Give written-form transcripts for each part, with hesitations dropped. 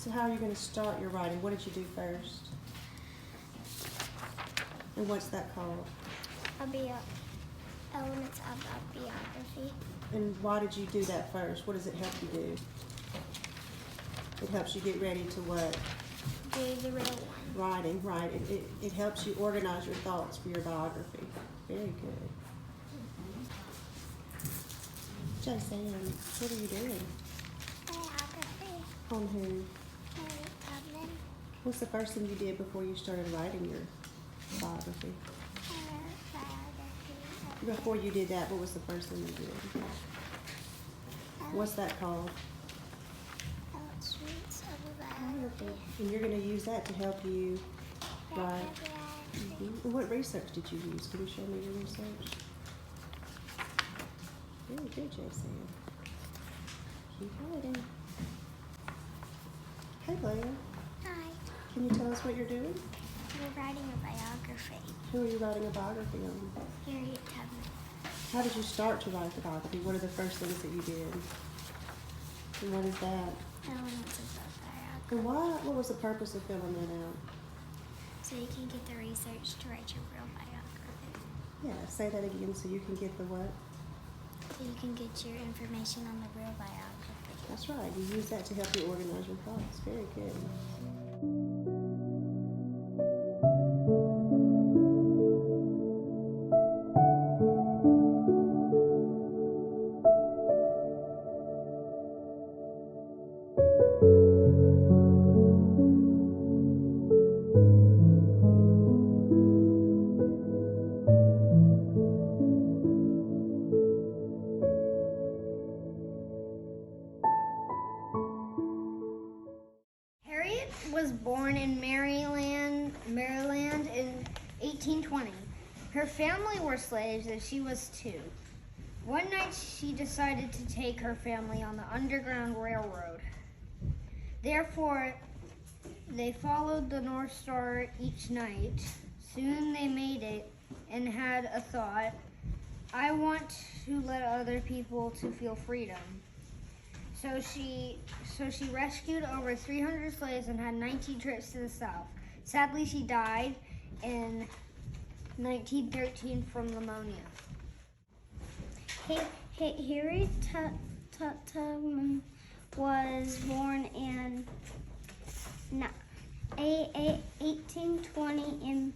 So how are you going to start your writing? What did you do first? And what's that called? Elements of a biography. And why did you do that first? What does it help you do? It helps you get ready to what? Do the real one. Writing, right. It helps you organize your thoughts for your biography. Very good. Jason, what are you doing? Biography. On who? Harriet Tubman. What's the first thing you did before you started writing your biography? Biography. Before you did that, what was the first thing you did? What's that called? Elements of a biography. And you're going to use that to help you write. Biography. And what research did you use? Can you show me your research? Very good, Jason. Keep writing. Hey, Leia. Hi. Can you tell us what you're doing? We're writing a biography. Who are you writing a biography on? Harriet Tubman. How did you start to write the biography? What are the first things that you did? And what is that? Elements of a biography. And what was the purpose of filling that out? So you can get the research to write your real biography. Yeah, say that again so you can get the what? So you can get your information on the real biography. That's right. You use that to help you organize your thoughts. Very good. Harriet was born in Maryland in 1820. Her family were slaves and she was 2. One night she decided to take her family on the Underground Railroad. Therefore, they followed the North Star each night. Soon they made it and had a thought, I want to let other people to feel freedom. So she rescued over 300 slaves and had 19 trips to the South. Sadly, she died in 1913 from pneumonia. Harriet Tubman was born in 1820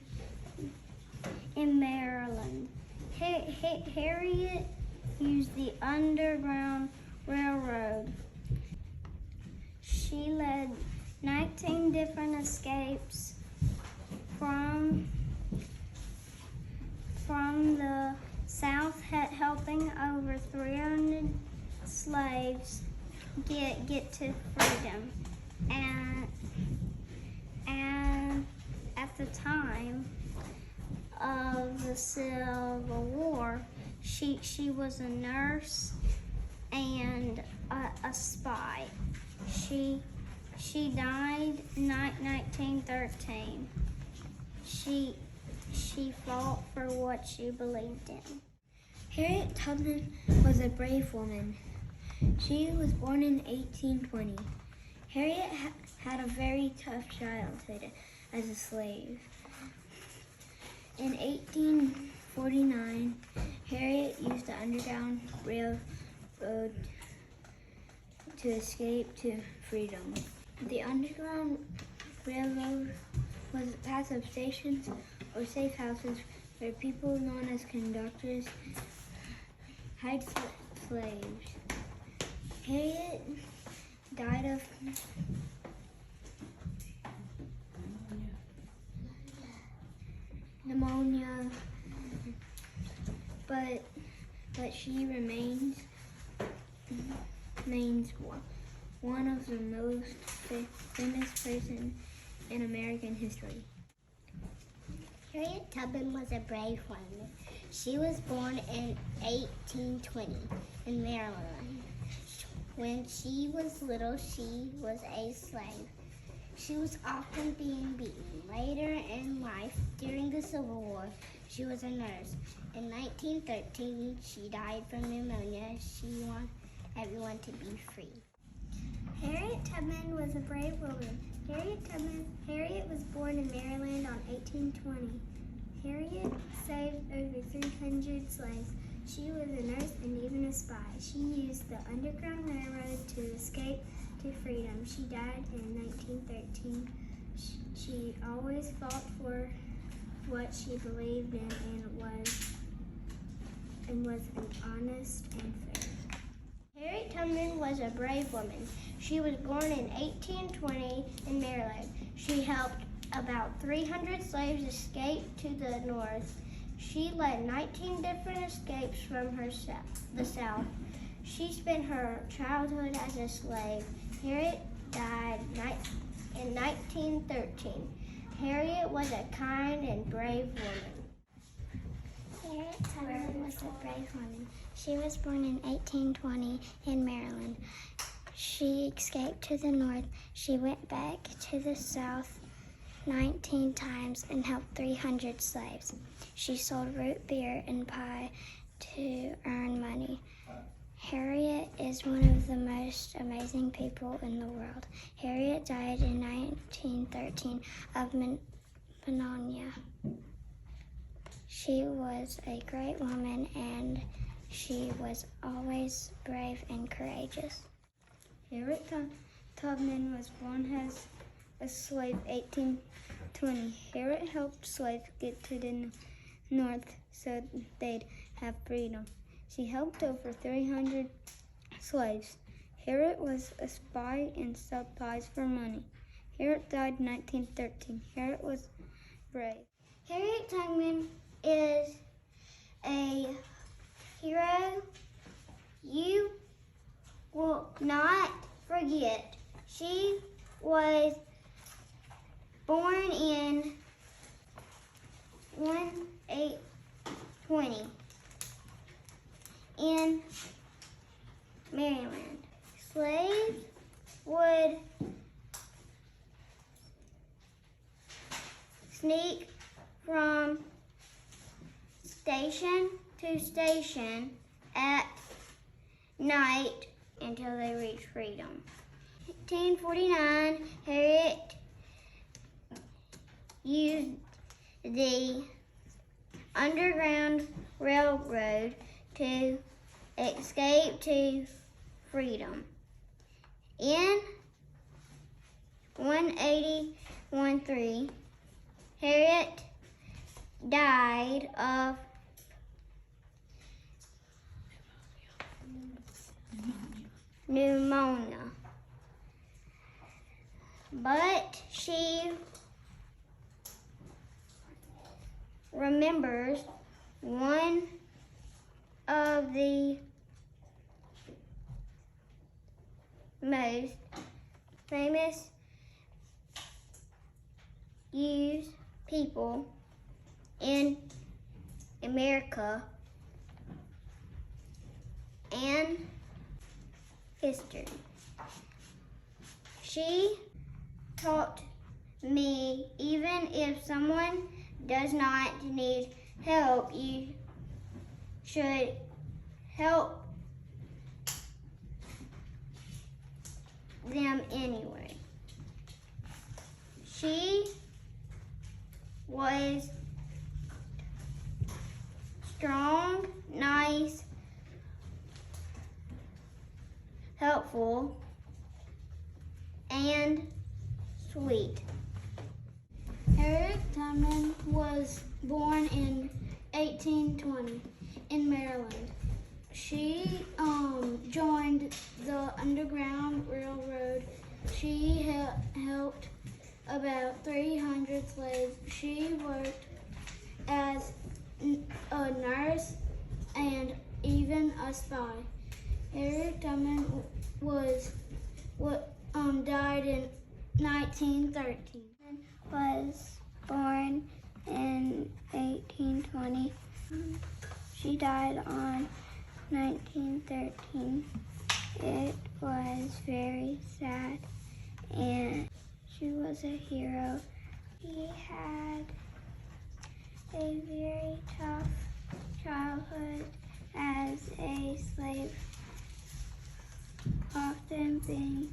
in Maryland. Harriet used the Underground Railroad. She led 19 different escapes from the South, helping over 300 slaves get to freedom. And at the time of the Civil War, she was a nurse and a spy. She died in 1913. She fought for what she believed in. Harriet Tubman was a brave woman. She was born in 1820. Harriet had a very tough childhood as a slave. In 1849, Harriet used the Underground Railroad to escape to freedom. The Underground Railroad was a path of stations or safe houses where people known as conductors hide slaves. Harriet died of pneumonia, but she remains one of the most famous persons in American history. Harriet Tubman was a brave woman. She was born in 1820 in Maryland. When she was little, she was a slave. She was often being beaten. Later in life, during the Civil War, she was a nurse. In 1913, she died from pneumonia. She wanted everyone to be free. Harriet Tubman was a brave woman. Harriet was born in Maryland on 1820. Harriet saved over 300 slaves. She was a nurse and even a spy. She used the Underground Railroad to escape to freedom. She died in 1913. She always fought for what she believed in and was an honest and fair. Harriet Tubman was a brave woman. She was born in 1820 in Maryland. She helped about 300 slaves escape to the north. She led 19 different escapes from the south. She spent her childhood as a slave. Harriet died in 1913. Harriet was a kind and brave woman. Harriet Tubman was a brave woman. She was born in 1820 in Maryland. She escaped to the north. She went back to the south 19 times and helped 300 slaves. She sold root beer and pie to earn money. Harriet is one of the most amazing people in the world. Harriet died in 1913 of pneumonia. She was a great woman and she was always brave and courageous. Harriet Tubman was born as a slave 1820. Harriet helped slaves get to the north so they'd have freedom. She helped over 300 slaves. Harriet was a spy and sold pies for money. Harriet died in 1913. Harriet was brave. Harriet Tungman is a hero you will not forget. She was born in 1820 in Maryland. Slaves would sneak from station to station at night until they reached freedom. 1849, Harriet used the Underground Railroad to escape to freedom. In 1813, Harriet died of pneumonia, but she remembers one of the most famous used people in America and history. She taught me even if someone does not need help, you should help them anyway. She was strong, nice, helpful, and sweet. Harriet Tubman was born in 1820 in Maryland. She joined the Underground Railroad. She helped about 300 slaves. She worked as a nurse and even a spy. Harriet Tubman died in 1913. Was born in 1820. She died on 1913. It was very sad and she was a hero. She had a very tough childhood as a slave, often being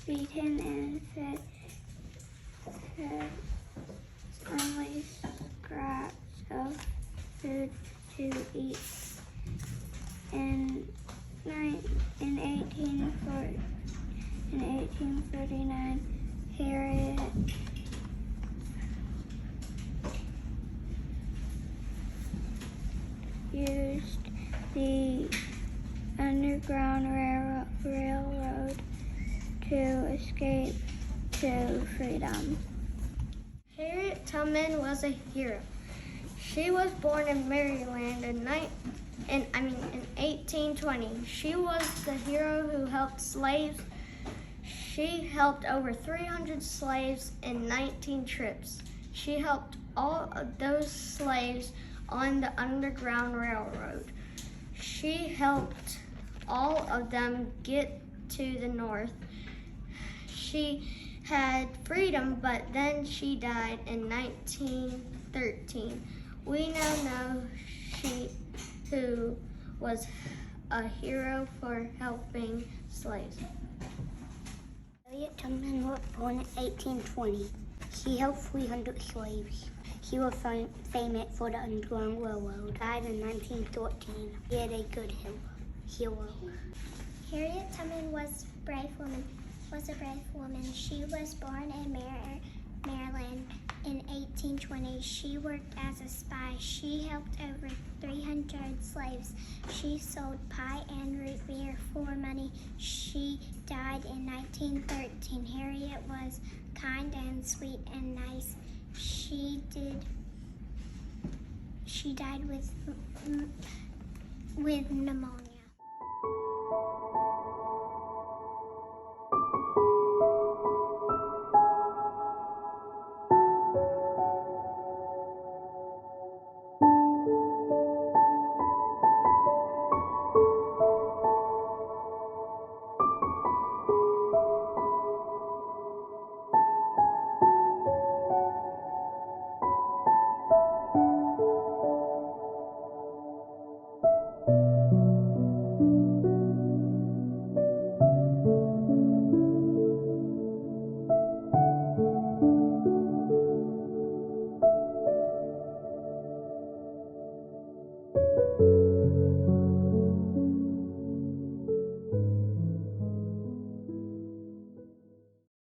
beaten and fed only scraps of food to eat. In 1849, Harriet used the Underground Railroad to escape to freedom. Harriet Tubman was a hero. She was born in Maryland in 1820. She was the hero who helped slaves. She helped over 300 slaves in 19 trips. She helped all of those slaves on the Underground Railroad. She helped all of them get to the north. She had freedom, but then she died in 1913. We now know she who was a hero for helping slaves. Harriet Tungman was born in 1820. She helped 300 slaves. She was famous for the Underground Railroad. Died in 1913. She had a good hero. Harriet Tubman was a brave woman. She was born in Maryland in 1820. She worked as a spy. She helped over 300 slaves. She sold pie and root beer for money. She died in 1913. Harriet was kind and sweet and nice. She died with pneumonia.